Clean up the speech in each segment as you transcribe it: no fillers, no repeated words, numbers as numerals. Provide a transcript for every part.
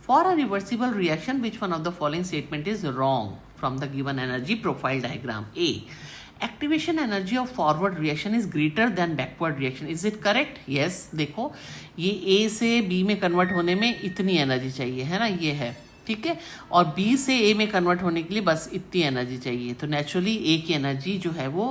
For a reversible reaction which one of the following statement is wrong from the given energy profile diagram? A, activation energy of forward reaction is greater than backward reaction. Is it correct? Yes. देखो ये ए से B में convert होने में इतनी energy चाहिए, है ना, ये है, ठीक है. और बी से ए में कन्वर्ट होने के लिए बस इतनी एनर्जी चाहिए. तो नेचुरली ए की एनर्जी जो है वो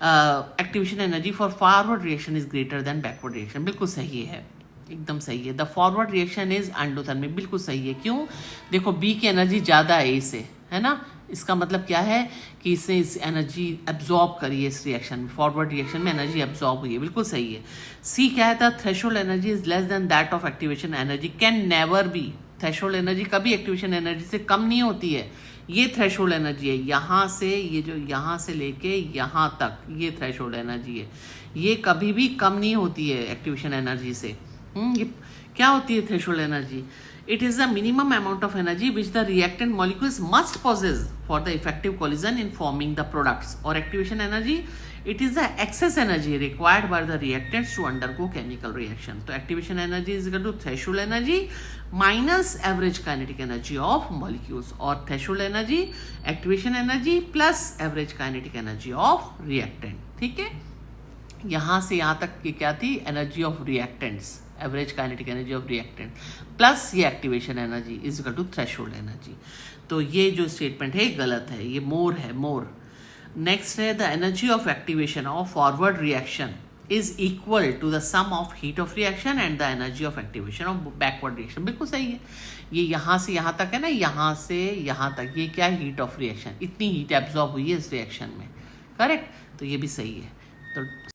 activation energy for forward reaction is greater than backward reaction. बिल्कुल सही है, एकदम सही है. The forward reaction is endothermic. बिल्कुल सही है. क्यों? देखो बी की एनर्जी ज़्यादा है ए से, है ना. इसका मतलब क्या है कि इसने इस एनर्जी एब्जॉर्ब करी है इस रिएक्शन में, फॉरवर्ड रिएक्शन में एनर्जी एब्जॉर्ब हुई है. बिल्कुल सही है. सी क्या है था? Threshold energy is less than that of activation energy. Can never be. Threshold energy कभी एक्टिवेशन एनर्जी से कम नहीं होती है. ये थ्रेशोल्ड एनर्जी है, यहाँ से ये जो यहाँ से लेके यहाँ तक ये थ्रेशोल्ड एनर्जी है. ये कभी भी कम नहीं होती है एक्टिवेशन एनर्जी से. ये क्या होती है threshold energy? It is the minimum amount of energy which the reactant molecules must possess for the effective collision in forming the products. Or activation energy, it is the excess energy required by the reactants to undergo chemical reaction. So activation energy is equal to threshold energy minus average kinetic energy of molecules, or threshold energy, activation energy plus average kinetic energy of reactant. ठीक है. यहाँ से यहाँ तक की क्या थी? Energy of reactants, average kinetic energy of reactant plus ये activation energy is equal to threshold energy. तो ये जो स्टेटमेंट है गलत है, ये मोर है, मोर. नेक्स्ट है the energy of activation of forward reaction is equal to the sum of heat of reaction and the energy of activation of backward reaction. बिल्कुल सही है. ये यहाँ से यहाँ तक है ना, यहाँ से यहाँ तक ये क्या है? Heat of reaction. इतनी हीट एब्जॉर्ब हुई है इस रिएक्शन में. करेक्ट. तो ये भी सही है. तो